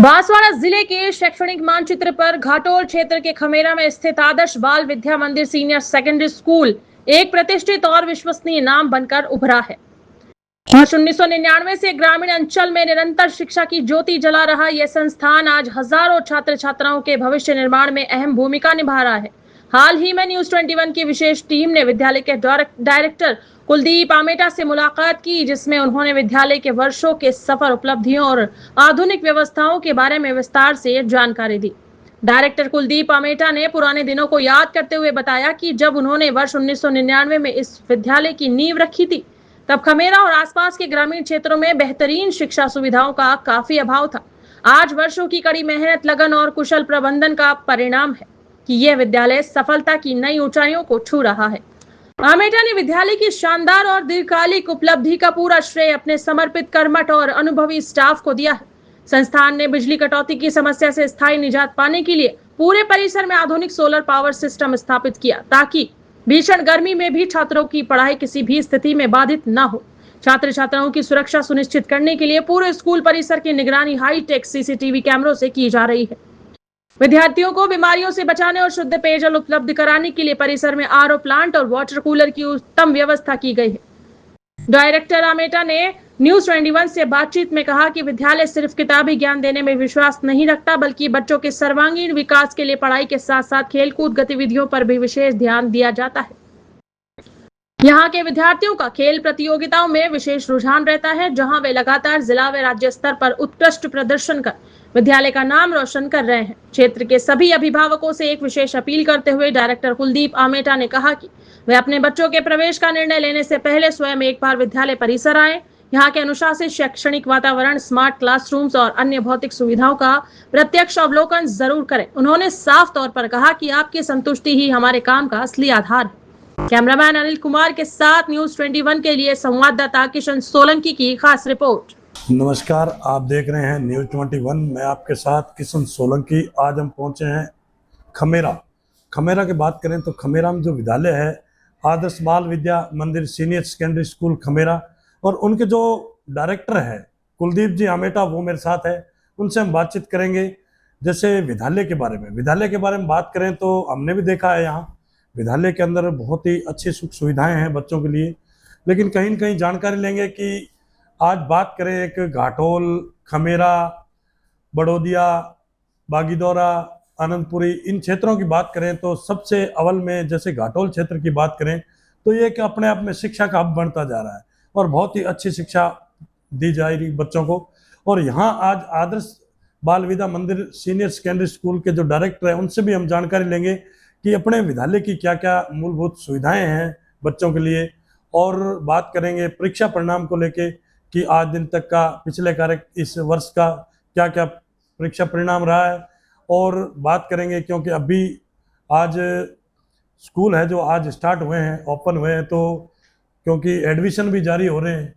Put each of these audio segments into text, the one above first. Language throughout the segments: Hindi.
बांसवाड़ा जिले के शैक्षणिक मानचित्र पर घाटोल क्षेत्र के खमेरा में स्थित आदर्श बाल विद्या मंदिर सीनियर सेकेंडरी स्कूल एक प्रतिष्ठित और विश्वसनीय नाम बनकर उभरा है। वर्ष 1999 से ग्रामीण अंचल में निरंतर शिक्षा की ज्योति जला रहा यह संस्थान आज हजारों छात्र छात्राओं के भविष्य निर्माण में अहम भूमिका निभा रहा है। हाल ही में न्यूज 21 की विशेष टीम ने विद्यालय के डायरेक्टर कुलदीप आमेटा से मुलाकात की, जिसमें उन्होंने विद्यालय के वर्षों के सफल उपलब्धियों और आधुनिक व्यवस्थाओं के बारे में विस्तार से जानकारी दी। डायरेक्टर कुलदीप आमेटा ने पुराने दिनों को याद करते हुए बताया कि जब उन्होंने वर्ष 1999 में इस विद्यालय की नींव रखी थी, तब खमेरा और आसपास के ग्रामीण क्षेत्रों में बेहतरीन शिक्षा सुविधाओं का काफी अभाव था। आज वर्षों की कड़ी मेहनत, लगन और कुशल प्रबंधन का परिणाम है कि यह विद्यालय सफलता की नई ऊंचाइयों को छू रहा है। आमेटा ने विद्यालय की शानदार और दीर्घकालिक उपलब्धि का पूरा श्रेय अपने समर्पित, कर्मठ और अनुभवी स्टाफ को दिया है। संस्थान ने बिजली कटौती की समस्या से स्थायी निजात पाने के लिए पूरे परिसर में आधुनिक सोलर पावर सिस्टम स्थापित किया, ताकि भीषण गर्मी में भी छात्रों की पढ़ाई किसी भी स्थिति में बाधित न हो। छात्र छात्राओं की सुरक्षा सुनिश्चित करने के लिए पूरे स्कूल परिसर की निगरानी हाईटेक सीसीटीवी कैमरों से की जा रही है। विद्यार्थियों को बीमारियों से बचाने और शुद्ध पेयजल उपलब्ध कराने के लिए परिसर में आरओ प्लांट और वाटर कूलर की उत्तम व्यवस्था की गई है। डायरेक्टर आमेटा ने न्यूज 21 से बातचीत में कहा कि विद्यालय सिर्फ किताबी ज्ञान देने में विश्वास नहीं रखता, बल्कि बच्चों के सर्वांगीण विकास के लिए पढ़ाई के साथ साथ खेलकूद गतिविधियों पर भी विशेष ध्यान दिया जाता है। यहाँ के विद्यार्थियों का खेल प्रतियोगिताओं में विशेष रुझान रहता है, जहाँ वे लगातार जिला व राज्य स्तर पर उत्कृष्ट प्रदर्शन कर विद्यालय का नाम रोशन कर रहे हैं। क्षेत्र के सभी अभिभावकों से एक विशेष अपील करते हुए डायरेक्टर कुलदीप आमेटा ने कहा कि वे अपने बच्चों के प्रवेश का निर्णय लेने से पहले स्वयं एक बार विद्यालय परिसर आए। यहाँ के अनुशासित शैक्षणिक वातावरण, स्मार्ट क्लासरूम्स और अन्य भौतिक सुविधाओं का प्रत्यक्ष अवलोकन जरूर करें। उन्होंने साफ तौर पर कहा कि आपकी संतुष्टि ही हमारे काम का असली आधार है। कैमरामैन अनिल कुमार के साथ न्यूज 21 के लिए संवाददाता किशन सोलंकी की खास रिपोर्ट। नमस्कार, आप देख रहे हैं न्यूज 21। मैं आपके साथ किशन सोलंकी। आज हम पहुंचे हैं खमेरा की बात करें तो खमेरा में जो विद्यालय है आदर्श बाल विद्या मंदिर सीनियर सेकेंडरी स्कूल खमेरा, और उनके जो डायरेक्टर है कुलदीप जी आमेटा, वो मेरे साथ है। उनसे हम बातचीत करेंगे। जैसे विद्यालय के बारे में बात करें तो हमने भी देखा है यहाँ विद्यालय के अंदर बहुत ही अच्छी सुख सुविधाएं हैं बच्चों के लिए, लेकिन कहीं न कहीं जानकारी लेंगे कि आज बात करें एक घाटोल, खमेरा, बड़ौदिया, बागीदौरा, आनंदपुरी, इन क्षेत्रों की बात करें तो सबसे अव्वल में जैसे घाटोल क्षेत्र की बात करें तो ये कि अपने आप में शिक्षा का हब बनता जा रहा है और बहुत ही अच्छी शिक्षा दी जा रही बच्चों को। और यहाँ आज आदर्श बाल विद्या मंदिर सीनियर सेकेंडरी स्कूल के जो डायरेक्टर हैं उनसे भी हम जानकारी लेंगे कि अपने विद्यालय की क्या क्या मूलभूत सुविधाएं हैं बच्चों के लिए, और बात करेंगे परीक्षा परिणाम को लेके कि आज दिन तक का पिछले इस वर्ष का क्या क्या परीक्षा परिणाम रहा है, और बात करेंगे क्योंकि अभी आज स्कूल है जो आज स्टार्ट हुए हैं, ओपन हुए हैं, तो क्योंकि एडमिशन भी जारी हो रहे हैं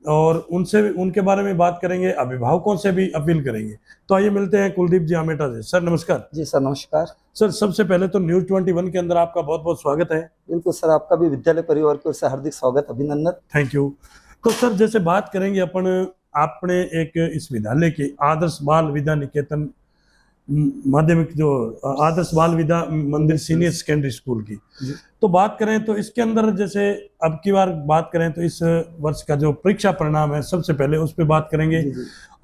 और उनके बारे में बात करेंगे, अभिभावकों से भी अपील करेंगे। तो आइए मिलते हैं कुलदीप जी आमेटा से। सर नमस्कार। जी सर नमस्कार। सर सबसे पहले तो न्यूज 21 के अंदर आपका बहुत बहुत स्वागत है। बिल्कुल सर, आपका भी विद्यालय परिवार की ओर से हार्दिक स्वागत, अभिनंदन। Thank you. तो सर जैसे बात करेंगे आपने एक इस विद्यालय की आदर्श बाल विद्या निकेतन माध्यमिक जो आदर्श बाल विद्या मंदिर सीनियर सेकेंडरी स्कूल की तो बात करें तो इसके अंदर जैसे अब की बार बात करें तो इस वर्ष का जो परीक्षा परिणाम है सबसे पहले उस पर बात करेंगे।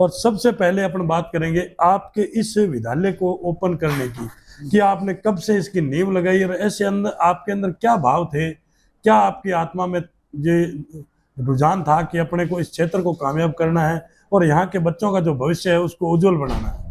और सबसे पहले अपन बात करेंगे आपके इस विद्यालय को ओपन करने की कि आपने कब से इसकी नींव लगाई और ऐसे अंदर आपके अंदर क्या भाव थे, क्या आपकी आत्मा में ये रुझान था कि अपने को इस क्षेत्र को कामयाब करना है और यहाँ के बच्चों का जो भविष्य है उसको उज्जवल बनाना है।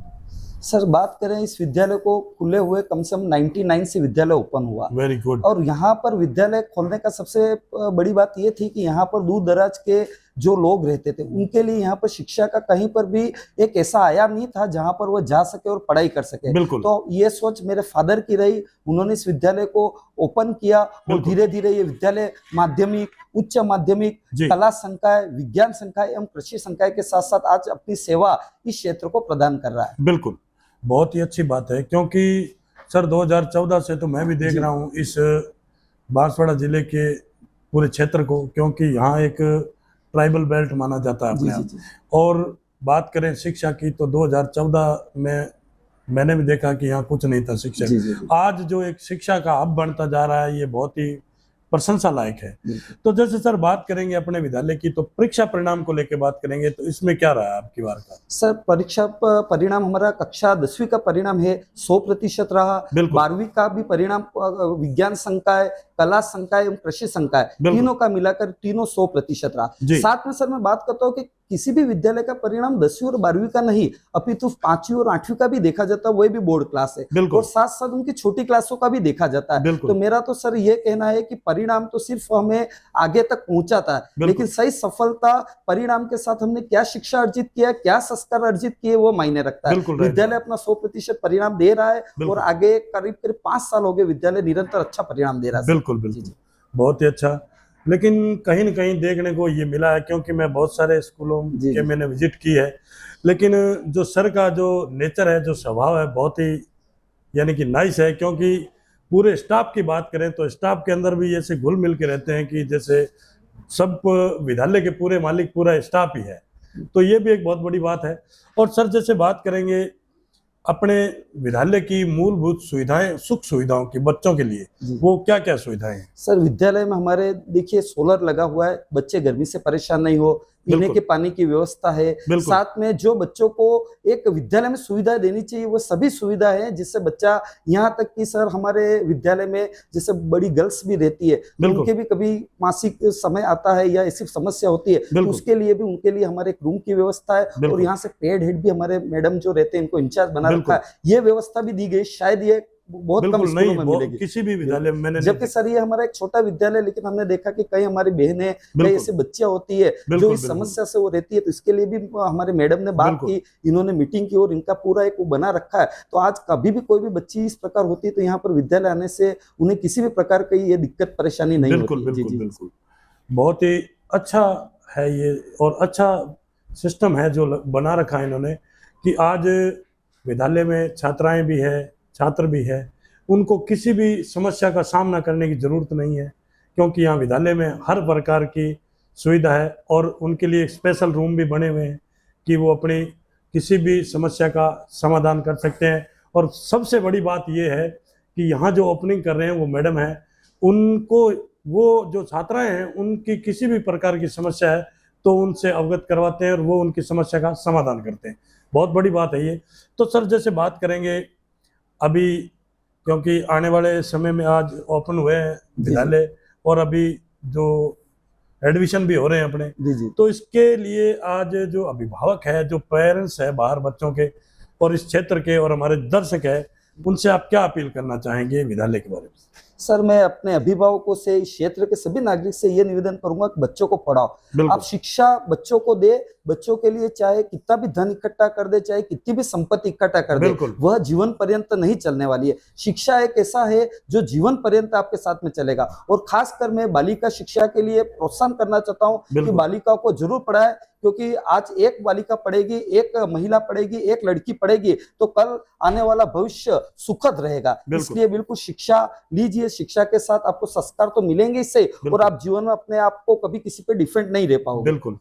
सर बात करें इस विद्यालय को खुले हुए कम से कम 99 से विद्यालय ओपन हुआ। Very good. और यहाँ पर विद्यालय खोलने का सबसे बड़ी बात ये थी कि यहाँ पर दूर दराज के जो लोग रहते थे उनके लिए यहाँ पर शिक्षा का कहीं पर भी एक ऐसा आयाम नहीं था जहाँ पर वो जा सके और पढ़ाई कर सके। बिल्कुल। तो ये सोच मेरे फादर की रही, उन्होंने इस विद्यालय को ओपन किया और धीरे धीरे ये विद्यालय माध्यमिक, उच्च माध्यमिक, कला संकाय, विज्ञान संकाय एवं कृषि संकाय के साथ साथ आज अपनी सेवा इस क्षेत्र को प्रदान कर रहा है। बिल्कुल, बहुत ही अच्छी बात है, क्योंकि सर 2014 से तो मैं भी देख रहा हूँ इस बांसवाड़ा जिले के पूरे क्षेत्र को, क्योंकि यहाँ एक ट्राइबल बेल्ट माना जाता है अपने आप, और बात करें शिक्षा की तो 2014 में मैंने भी देखा कि यहाँ कुछ नहीं था शिक्षा। जी जी जी आज जो एक शिक्षा का हब बनता जा रहा है, ये बहुत ही प्रशंसा लायक है। बिल्कुल। तो जैसे सर बात करेंगे अपने विद्यालय की, तो परीक्षा परिणाम को लेकर बात करेंगे, तो इसमें क्या रहा आपकी बार का? सर परीक्षा परिणाम हमारा कक्षा 10वीं का परिणाम है 100% रहा। बिल्कुल। 12वीं का भी परिणाम विज्ञान संकाय, कला संकाय एवं कृषि संकाय बिल्कुल। तीनों का मिलाकर तीनों 100% रहा। जी। साथ में सर मैं बात करता हूँ कि किसी भी विद्यालय का परिणाम 10वीं और 12वीं का नहीं, अपितु 5वीं और 8वीं का भी देखा जाता है, वही भी बोर्ड क्लास है। बिल्कुल। और साथ साथ उनकी छोटी क्लासों का भी देखा जाता है। बिल्कुल। तो मेरा तो सर ये कहना है कि परिणाम तो सिर्फ हमें आगे तक पहुंचाता है, बिल्कुल। लेकिन सही सफलता परिणाम के साथ हमने क्या शिक्षा अर्जित किया, क्या संस्कार अर्जित किए, वो मायने रखता है। बिल्कुल right विद्यालय अपना 100% परिणाम दे रहा है बिल्कुल। और आगे करीब करीब 5 साल हो गए विद्यालय निरंतर अच्छा परिणाम दे रहा है। बिल्कुल जी, बिल्कुल, जी। बहुत ही अच्छा। लेकिन कहीं न कहीं देखने को ये मिला है, क्योंकि मैं बहुत सारे स्कूलों जी, के जी। मैंने विजिट की है, लेकिन जो सर का जो नेचर है, जो स्वभाव है, बहुत ही यानी कि नाइस है। क्योंकि पूरे स्टाफ की बात करें तो स्टाफ के अंदर भी ऐसे घुल मिल के रहते हैं कि जैसे सब विद्यालय के पूरे मालिक पूरा स्टाफ ही है। तो ये भी एक बहुत बड़ी बात है। और सर जैसे बात करेंगे अपने विद्यालय की मूलभूत सुविधाएं, सुख सुविधाओं की बच्चों के लिए, जी। वो क्या क्या सुविधाएं हैं? सर विद्यालय में हमारे देखिए सोलर लगा हुआ है, बच्चे गर्मी से परेशान नहीं हो, पीने बिल्कुल। के पानी की व्यवस्था है। बिल्कुल। साथ में जो बच्चों को एक विद्यालय में सुविधा देनी चाहिए वो सभी सुविधा है, जिससे बच्चा यहाँ तक कि सर हमारे विद्यालय में जैसे बड़ी गर्ल्स भी रहती है, तो बिल्कुल। उनके भी कभी मासिक समय आता है या ऐसी समस्या होती है, तो बिल्कुल। उसके लिए भी उनके लिए हमारे एक रूम की व्यवस्था है। और बिल्कुल। यहाँ से पेड हेड भी हमारे मैडम जो रहते हैं इनको इंचार्ज बना रखा बिल्कुल। है, ये व्यवस्था भी दी गई। शायद ये बहुत कम बिल्कुल स्कूलों नहीं, में बहुत मिलेगी किसी भी विद्यालय में मैंने नहीं जबकि देखा। सर ये हमारा एक छोटा विद्यालय, लेकिन हमने देखा कि कई हमारी बहनें, कई बिल्कुल। ऐसी बच्चियां होती है जो बिल्कुल, इस बिल्कुल। समस्या से वो रहती है, तो इसके लिए भी हमारे मैडम ने बात बिल्कुल। की, इन्होंने मीटिंग की और इनका पूरा एक वो बना रखा है। तो आज कभी भी कोई भी बच्ची इस प्रकार होती है तो यहाँ पर विद्यालय आने से उन्हें किसी भी प्रकार की ये दिक्कत परेशानी नहीं बिल्कुल होती। जी, बिल्कुल जी। बिल्कुल, बहुत ही अच्छा है ये, और अच्छा सिस्टम है जो बना रखा है इन्होंने कि आज विद्यालय में छात्राएं भी है, छात्र भी है, उनको किसी भी समस्या का सामना करने की जरूरत नहीं है, क्योंकि यहाँ विद्यालय में हर प्रकार की सुविधा है। और उनके लिए स्पेशल रूम भी बने हुए हैं कि वो अपनी किसी भी समस्या का समाधान कर सकते हैं। और सबसे बड़ी बात ये है कि यहाँ जो ओपनिंग कर रहे हैं वो मैडम है, उनको वो जो छात्राएं हैं उनकी किसी भी प्रकार की समस्या है तो उनसे अवगत करवाते हैं और वो उनकी समस्या का समाधान करते हैं। बहुत बड़ी बात है ये। तो सर जैसे बात करेंगे अभी, क्योंकि आने वाले समय में आज ओपन हुए हैं विद्यालय और अभी जो एडमिशन भी हो रहे हैं अपने, जी, जी। तो इसके लिए आज जो अभिभावक है, जो पेरेंट्स है बाहर बच्चों के और इस क्षेत्र के और हमारे दर्शक है, उनसे आप क्या अपील करना चाहेंगे विद्यालय के बारे में? सर मैं अपने अभिभावकों से, इस क्षेत्र के सभी नागरिक से ये निवेदन करूंगा कि बच्चों को पढ़ाओ। बिल्कुल। आप शिक्षा बच्चों को दे, बच्चों के लिए चाहे कितना भी धन इकट्ठा कर दे, चाहे कितनी भी संपत्ति इकट्ठा कर दे, बिल्कुल। वह जीवन पर्यंत नहीं चलने वाली है। शिक्षा एक ऐसा है जो जीवन पर्यंत आपके साथ में चलेगा। और खासकर मैं बालिका शिक्षा के लिए प्रोत्साहन करना चाहता हूँ कि बिल्कुल। बालिकाओं को जरूर पढ़ाए, क्योंकि आज एक बालिका पढ़ेगी, एक महिला पढ़ेगी, एक लड़की पढ़ेगी, तो कल आने वाला भविष्य सुखद रहेगा। बिल्कुल। इसलिए बिल्कुल शिक्षा लीजिए, शिक्षा के साथ आपको संस्कार तो मिलेंगे इससे, और बिल्कुल। आप जीवन में अपने आप को कभी किसी पे डिपेंड नहीं रह पाओगे। बिल्कुल।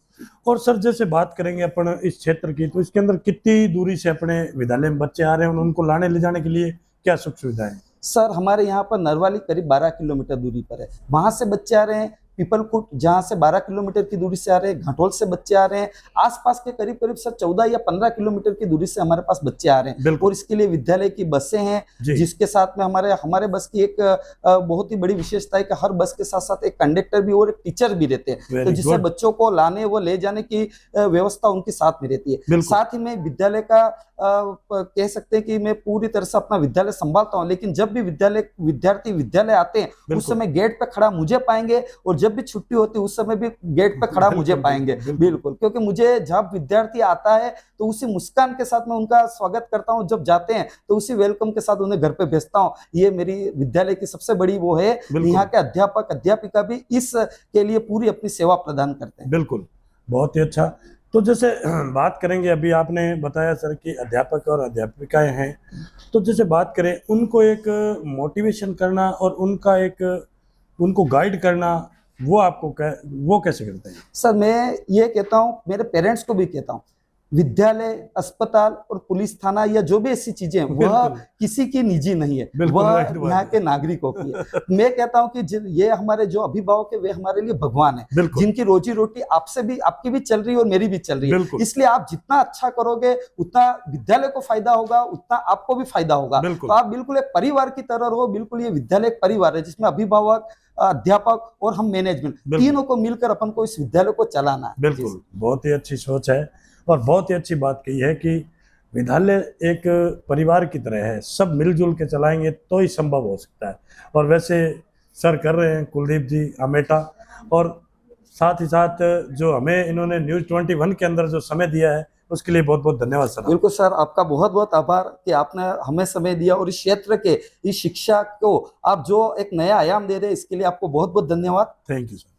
और सर जैसे बात करेंगे अपन इस क्षेत्र की, तो इसके अंदर कितनी दूरी से अपने विद्यालय में बच्चे आ रहे हैं और उनको लाने ले जाने के लिए क्या सुख सुविधाएं हैं? सर हमारे यहाँ पर नरवाली करीब 12 किलोमीटर दूरी पर है, वहां से बच्चे आ रहे हैं। पीपलकुट जहां से 12 किलोमीटर की दूरी से आ रहे हैं, घाटोल से बच्चे आ रहे हैं। आसपास के करीब करीब सर 14 या 15 किलोमीटर की दूरी से हमारे पास बच्चे आ रहे हैं। बिल्कुल। और इसके लिए विद्यालय की बसें हैं, जी। जिसके साथ में हमारे बस की एक बहुत ही बड़ी विशेषता है कि हर बस के साथ साथ एक कंडक्टर भी और एक टीचर भी रहते हैं, तो Very जिससे good। बच्चों को लाने व ले जाने की व्यवस्था उनके साथ में रहती है। बिल्कुल। साथ ही में विद्यालय का कह सकते हैं कि मैं पूरी तरह से अपना विद्यालय संभालता हूं, लेकिन जब भी विद्यार्थी विद्यालय आते हैं उस बिल्कुल। समय गेट पे खड़ा मुझे पाएंगे, और जब भी छुट्टी होती है उस समय भी गेट पे खड़ा मुझे बिल्कुल, पाएंगे। बिल्कुल। बिल्कुल, क्योंकि मुझे जब विद्यार्थी आता है तो उसी मुस्कान के साथ मैं उनका स्वागत करता हूं, जब जाते हैं तो उसी वेलकम के साथ उन्हें घर पे भेजता हूं। ये मेरी विद्यालय की सबसे बड़ी वो है। बिल्कुल। यहाँ के अध्यापक अध्यापिका भी इस के लिए पूरी अपनी सेवा प्रदान करते हैं। बिल्कुल, बहुत ही अच्छा। तो जैसे बात करेंगे, अभी आपने बताया सर कि अध्यापक और अध्यापिकाएं हैं, तो जैसे बात करें उनको एक मोटिवेशन करना और उनको गाइड करना, वो आपको वो कैसे करते हैं? सर मैं ये कहता हूँ, मेरे पेरेंट्स को भी कहता हूँ, विद्यालय, अस्पताल और पुलिस थाना या जो भी ऐसी चीजें हैं, वह बिल्कुल। किसी की निजी नहीं है, बिल्कुल वह right बात यहाँ है। के नागरिकों की है। मैं कहता हूँ कि ये हमारे जो अभिभावक है वे हमारे लिए भगवान है, बिल्कुल। जिनकी रोजी रोटी आपसे भी, आपकी भी चल रही है और मेरी भी चल रही है। बिल्कुल। इसलिए आप जितना अच्छा करोगे उतना विद्यालय को फायदा होगा, उतना आपको भी फायदा होगा। बिल्कुल। तो आप बिल्कुल एक परिवार की तरह रहो। बिल्कुल ये विद्यालय एक परिवार है जिसमें अभिभावक, अध्यापक और हम मैनेजमेंट, बिल्कुल। तीनों को मिलकर अपन को इस विद्यालय को चलाना है। बिल्कुल, बहुत ही अच्छी सोच है और बहुत ही अच्छी बात कही है कि विद्यालय एक परिवार की तरह है, सब मिलजुल के चलाएंगे तो ही संभव हो सकता है। और वैसे सर कर रहे हैं कुलदीप जी अमेठा, और साथ ही साथ जो हमें इन्होंने न्यूज़ 21 के अंदर जो समय दिया है उसके लिए बहुत बहुत धन्यवाद सर। बिल्कुल सर, आपका बहुत बहुत आभार कि आपने हमें समय दिया और इस क्षेत्र के इस शिक्षा को आप जो एक नया आयाम दे रहे हैं इसके लिए आपको बहुत बहुत धन्यवाद। Thank you sir.